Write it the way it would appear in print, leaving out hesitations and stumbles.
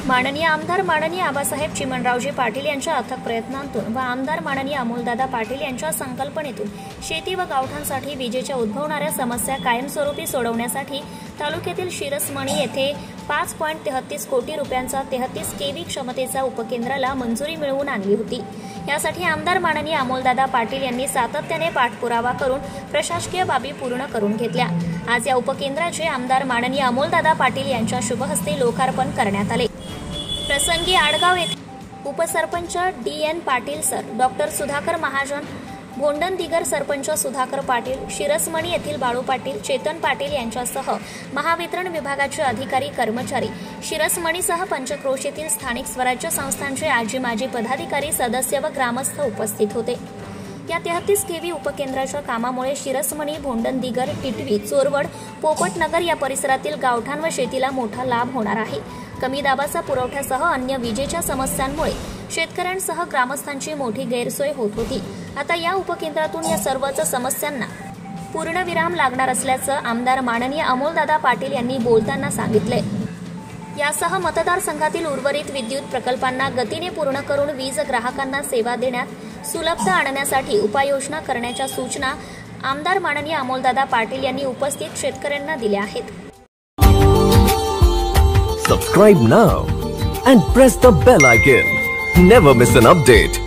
माननीय आमदार माननीय आबासाहेब चिमणरावजी पाटील यांच्या अथक प्रयत्नांतून व आमदार माननीय अमोलदादा पाटील यांच्या संकल्पनेतून शेती व गावठाणांसाठी विजेच्या उद्भवणाऱ्या समस्या कायमस्वरूपी सोडवण्यासाठी तालुक्यातील शिरसमणी येथे 5.33 कोटी रुपयांचा 33 केव्ही क्षमतेचा उपकेंद्राला मंजुरी मिळवून आणली होती। यासाठी आमदार माननीय अमोलदादा पाटील यांनी सातत्याने पाठपुरावा करून प्रशासकीय बाबी पूर्ण करून घेतल्या। आज या उपकेंद्राचे आमदार माननीय अमोलदादा पाटील यांच्या शुभहस्ते लोकार्पण करण्यात आले। प्रसंगी आडगाव येथे उपसरपंच DN Patil sir, doctor Sudhakar Mahajan, भोंडनदिगर सरपंच सुधाकर पाटील, शिरसमणी येथील बाळू पाटील, चेतन पाटील यांच्यासह महावितरण विभागाचे अधिकारी कर्मचारी, शिरसमणीसह पंचक्रोश येथील स्थानिक स्वराज्य संस्थांचे आजी माजी पदाधिकारी, सदस्य व ग्रामस्थ उपस्थित होते। या 33 केव्ही उपकेंद्राच्या कामामुळे शिरसमणी, भोंडनदिगर, टिटवी, चोरवड, पोपटनगर या परिसरातील गावठाण व शेतीला मोठा लाभ होणार आहे। कमी दाबाचा पुरवठ्यासह अन्य विजेच्या समस्यांमुळे शेतकऱ्यांसह ग्रामस्थांची मोठी गैरसोय होत होती। आता या उपकेंद्रातून या सर्वच समस्यांना पूर्णविराम लागणार असल्याचं आमदार माननीय अमोलदादा पाटील यांनी बोलताना सांगितले। यासह मतदारसंघातील उर्वरित विद्युत प्रकल्पांना गतीने पूर्ण करून वीज ग्राहकांना सेवा देण्यात सुलभता आणण्यासाठी उपाययोजना करण्याच्या सूचना आमदार माननीय अमोलदादा पाटील यांनी उपस्थित शेतकऱ्यांना दिल्या आहेत। Subscribe now and press the bell icon. Never miss an update.